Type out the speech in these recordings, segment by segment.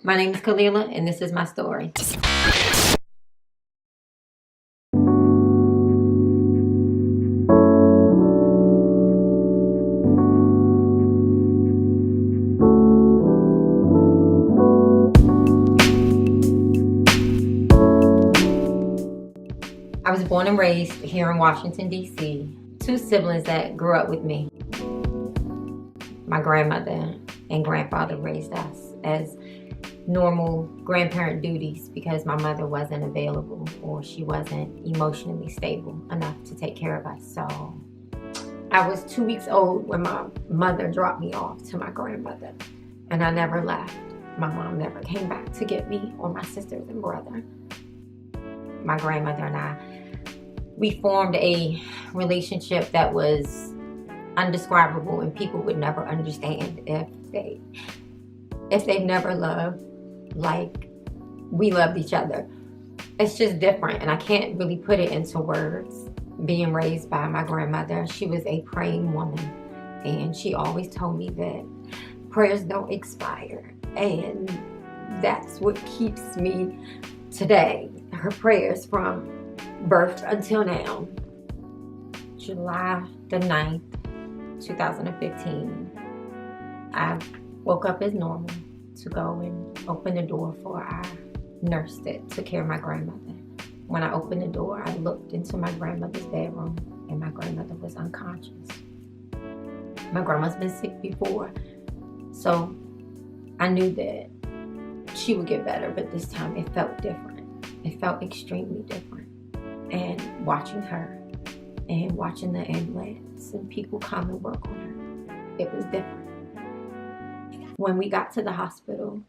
My name is Khalela, and this is my story. I was born and raised here in Washington, D.C. Two siblings that grew up with me. My grandmother and grandfather raised us as normal grandparent duties because my mother wasn't available or she wasn't emotionally stable enough to take care of us. So I was 2 weeks old when my mother dropped me off to my grandmother, and I never left. My mom never came back to get me or my sisters and brother. My grandmother and I, we formed a relationship that was undescribable, and people would never understand if they never loved like we loved each other. It's just different, and I can't really put it into words. Being raised by my grandmother, she was a praying woman, and she always told me that prayers don't expire, and that's what keeps me today. Her prayers from birth until now. July the 9th, 2015, I woke up as normal to go and open the door for our nurse that took care of my grandmother. When I opened the door, I looked into my grandmother's bedroom, and my grandmother was unconscious. My grandma's been sick before, so I knew that she would get better, but this time it felt different. It felt extremely different. And watching her and watching the ambulance and people come and work on her, it was different. When we got to the hospital,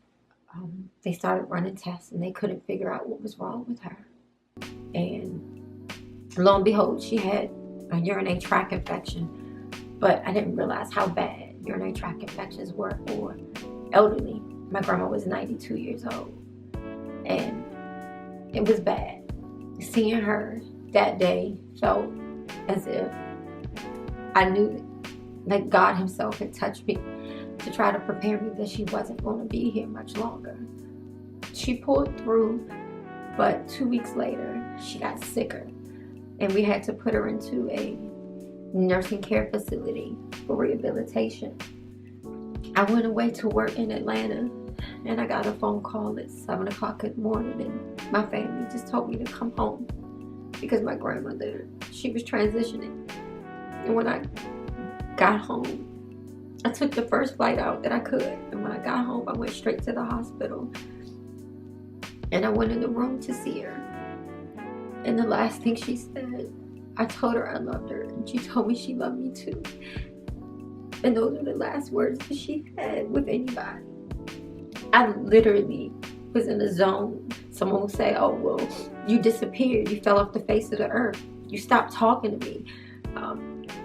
they started running tests and they couldn't figure out what was wrong with her. And lo and behold, she had a urinary tract infection, but I didn't realize how bad urinary tract infections were for elderly. My grandma was 92 years old, and it was bad. Seeing her that day felt as if I knew that God himself had touched me to try to prepare me that she wasn't going to be here much longer. She pulled through, but 2 weeks later, she got sicker, and we had to put her into a nursing care facility for rehabilitation. I went away to work in Atlanta, and I got a phone call at 7 o'clock in the morning, and my family just told me to come home because my grandmother, she was transitioning. And when I got home, I took the first flight out that I could, and when I got home, I went straight to the hospital, and I went in the room to see her. And the last thing she said, I told her I loved her, and she told me she loved me too. And those are the last words that she had with anybody. I literally was in a zone. Someone will say, oh, well, you disappeared. You fell off the face of the earth. You stopped talking to me.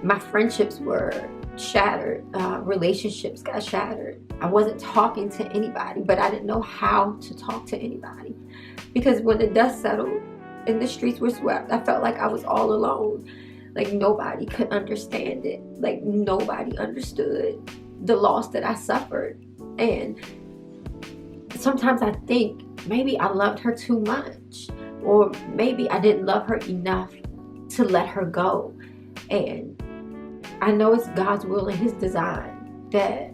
My friendships were shattered. Relationships got shattered. I wasn't talking to anybody, but I didn't know how to talk to anybody. Because when the dust settled and the streets were swept, I felt like I was all alone. Like nobody could understand it. Like nobody understood the loss that I suffered. And sometimes I think maybe I loved her too much, or maybe I didn't love her enough to let her go. And I know it's God's will and his design that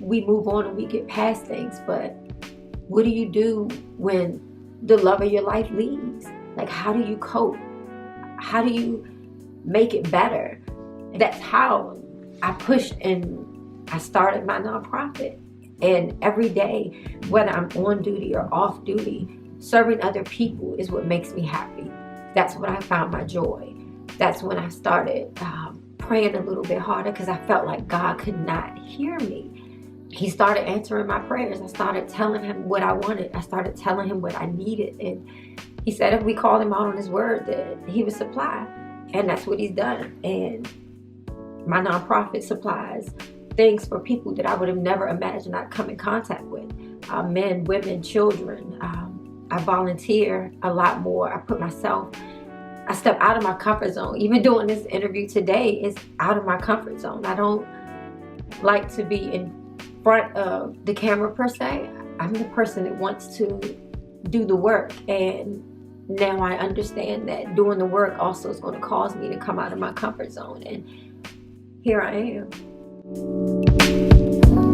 we move on and we get past things, but what do you do when the love of your life leaves? Like, how do you cope? How do you make it better? That's how I pushed, and I started my nonprofit. And every day, whether I'm on duty or off duty, serving other people is what makes me happy. That's when I found my joy. That's when I started praying a little bit harder, because I felt like God could not hear me. He started answering my prayers. I started telling him what I wanted. I started telling him what I needed. And he said if we called him out on his word, that he would supply. And that's what he's done. And my nonprofit supplies things for people that I would have never imagined I'd come in contact with. Men, women, children. I volunteer a lot more. I step out of my comfort zone. Even doing this interview today is out of my comfort zone. I don't like to be in front of the camera per se. I'm the person that wants to do the work, and now I understand that doing the work also is going to cause me to come out of my comfort zone, and here I am.